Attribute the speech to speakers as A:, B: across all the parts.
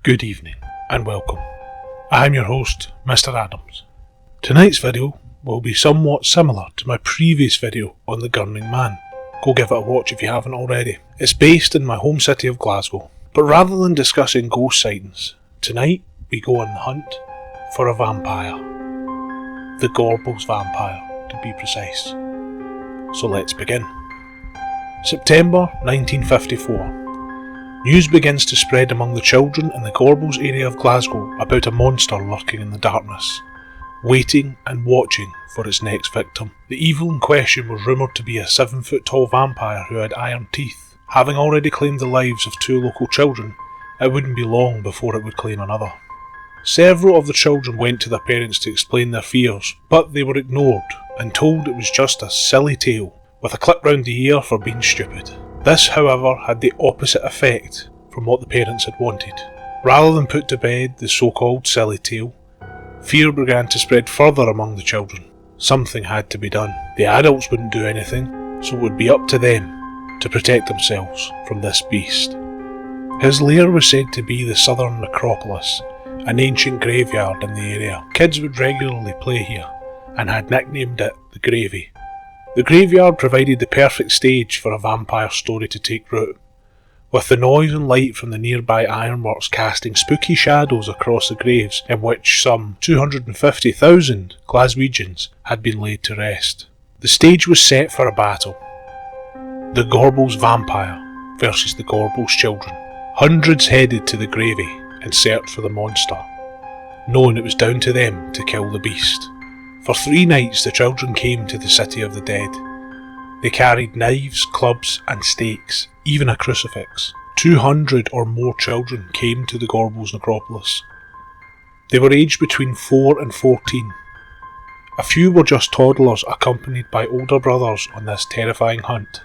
A: Good evening and welcome. I'm your host, Mr Addams. Tonight's video will be somewhat similar to my previous video on the Gurning Man. Go give it a watch if you haven't already. It's based in my home city of Glasgow. But rather than discussing ghost sightings, tonight we go on the hunt for a vampire. The Gorbals Vampire, to be precise. So let's begin. September 1954. News begins to spread among the children in the Gorbals area of Glasgow about a monster lurking in the darkness, waiting and watching for its next victim. The evil in question was rumoured to be a 7-foot tall vampire who had iron teeth. Having already claimed the lives of 2 local children, it wouldn't be long before it would claim another. Several of the children went to their parents to explain their fears, but they were ignored and told it was just a silly tale with a clip round the ear for being stupid. This, however, had the opposite effect from what the parents had wanted. Rather than put to bed the so-called silly tale, fear began to spread further among the children. Something had to be done. The adults wouldn't do anything, so it would be up to them to protect themselves from this beast. His lair was said to be the southern necropolis, an ancient graveyard in the area. Kids would regularly play here and had nicknamed it the Gravy. The graveyard provided the perfect stage for a vampire story to take root, with the noise and light from the nearby ironworks casting spooky shadows across the graves in which some 250,000 Glaswegians had been laid to rest. The stage was set for a battle. The Gorbals Vampire versus the Gorbals children. Hundreds headed to the Gravy in search for the monster, knowing it was down to them to kill the beast. For 3 nights the children came to the city of the dead. They carried knives, clubs and stakes, even a crucifix. 200 or more children came to the Gorbals necropolis. They were aged between 4 and 14. A few were just toddlers accompanied by older brothers on this terrifying hunt.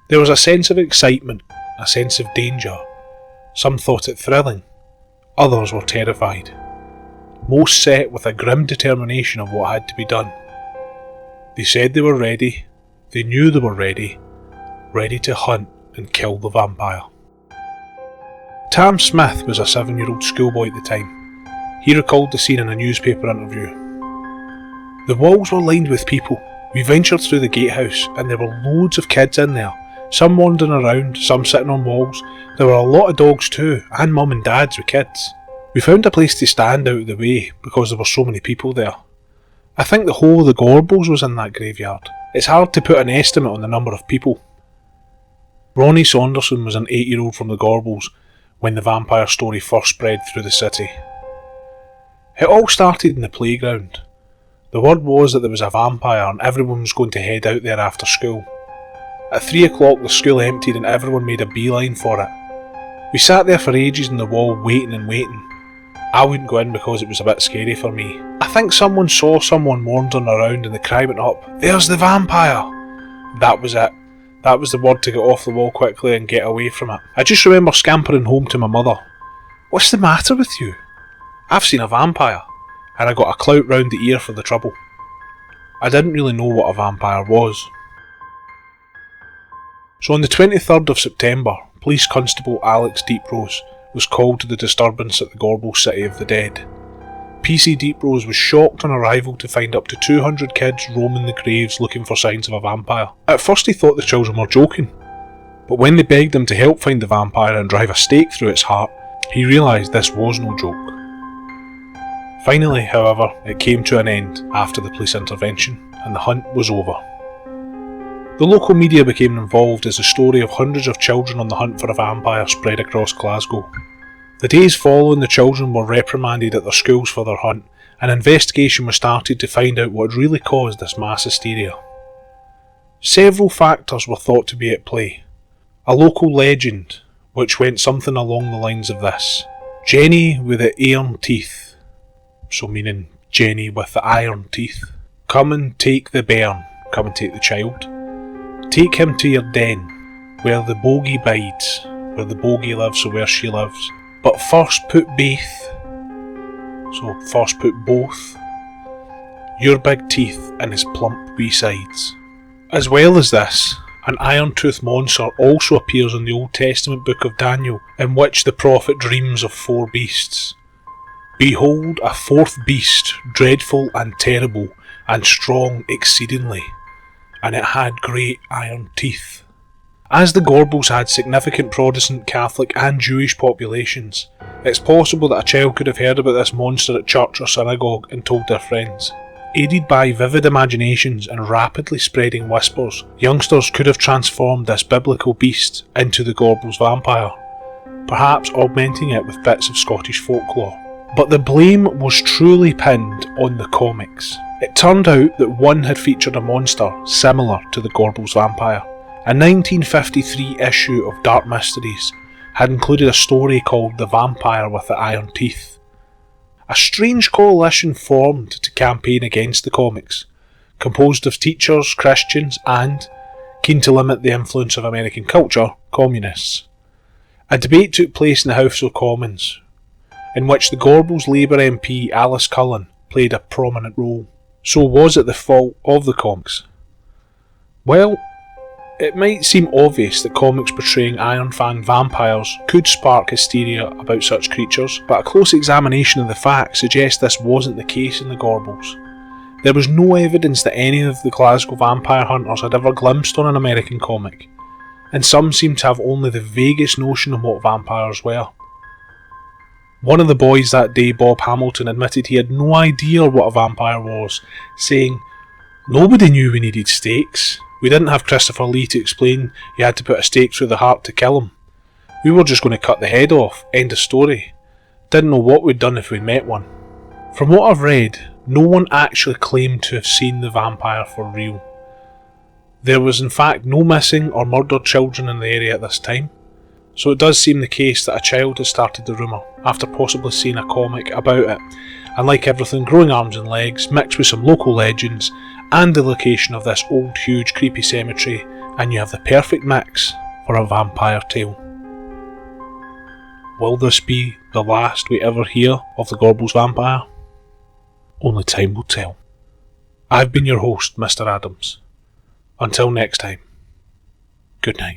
A: There was a sense of excitement, a sense of danger. Some thought it thrilling, others were terrified. Most set with a grim determination of what had to be done. They said they were ready, they knew they were ready to hunt and kill the vampire. Tam Smith was a 7-year-old schoolboy at the time. He recalled the scene in a newspaper interview. The walls were lined with people. We ventured through the gatehouse and there were loads of kids in there, some wandering around, some sitting on walls. There were a lot of dogs too, and mum and dads with kids. We found a place to stand out of the way because there were so many people there. I think the whole of the Gorbals was in that graveyard. It's hard to put an estimate on the number of people. Ronnie Saunderson was an 8-year-old from the Gorbals when the vampire story first spread through the city. It all started in the playground. The word was that there was a vampire and everyone was going to head out there after school. At 3 o'clock the school emptied and everyone made a beeline for it. We sat there for ages on the wall waiting and waiting. I wouldn't go in because it was a bit scary for me. I think someone saw someone wandering around and the cry went up, "There's the vampire!" That was it. That was the word to get off the wall quickly and get away from it. I just remember scampering home to my mother. "What's the matter with you?" "I've seen a vampire," and I got a clout round the ear for the trouble. I didn't really know what a vampire was. So on the 23rd of September, Police Constable Alex Deeprose was called to the disturbance at the Gorbals City of the Dead. PC Deeprose was shocked on arrival to find up to 200 kids roaming the graves looking for signs of a vampire. At first he thought the children were joking, but when they begged him to help find the vampire and drive a stake through its heart, he realised this was no joke. Finally, however, it came to an end after the police intervention, and the hunt was over. The local media became involved as the story of hundreds of children on the hunt for a vampire spread across Glasgow. The days following, the children were reprimanded at their schools for their hunt. An investigation was started to find out what had really caused this mass hysteria. Several factors were thought to be at play. A local legend, which went something along the lines of this: Jenny with the iron teeth, so meaning Jenny with the iron teeth, come and take the bairn, come and take the child. Take him to your den, where the bogey bides, where the bogey lives, so where she lives. But first put baith, so first put both, your big teeth in his plump wee sides. As well as this, An iron-toothed monster also appears in the Old Testament book of Daniel, in which the prophet dreams of 4 beasts. Behold, a 4th beast, dreadful and terrible, and strong exceedingly, and it had great iron teeth. As the Gorbals had significant Protestant, Catholic and Jewish populations, it's possible that a child could have heard about this monster at church or synagogue and told their friends. Aided by vivid imaginations and rapidly spreading whispers, youngsters could have transformed this biblical beast into the Gorbals Vampire, perhaps augmenting it with bits of Scottish folklore. But the blame was truly pinned on the comics. It turned out that one had featured a monster similar to the Gorbals Vampire. A 1953 issue of Dark Mysteries had included a story called The Vampire with the Iron Teeth. A strange coalition formed to campaign against the comics, composed of teachers, Christians and, keen to limit the influence of American culture, communists. A debate took place in the House of Commons, in which the Gorbals Labour MP Alice Cullen played a prominent role. So was it the fault of the comics? Well, it might seem obvious that comics portraying iron-fanged vampires could spark hysteria about such creatures, but a close examination of the facts suggests this wasn't the case in the Gorbals. There was no evidence that any of the Glasgow vampire hunters had ever glimpsed on an American comic, and some seemed to have only the vaguest notion of what vampires were. One of the boys that day, Bob Hamilton, admitted he had no idea what a vampire was, saying, "Nobody knew we needed stakes. We didn't have Christopher Lee to explain you had to put a stake through the heart to kill him. We were just going to cut the head off, end of story. Didn't know what we'd done if we'd met one." From what I've read, no one actually claimed to have seen the vampire for real. There was in fact no missing or murdered children in the area at this time, so it does seem the case that a child has started the rumour after possibly seeing a comic about it, and like everything, growing arms and legs, mixed with some local legends and the location of this old huge creepy cemetery, and you have the perfect mix for a vampire tale. Will this be the last we ever hear of the Gorbals Vampire? Only time will tell. I've been your host, Mr Addams. Until next time, good night.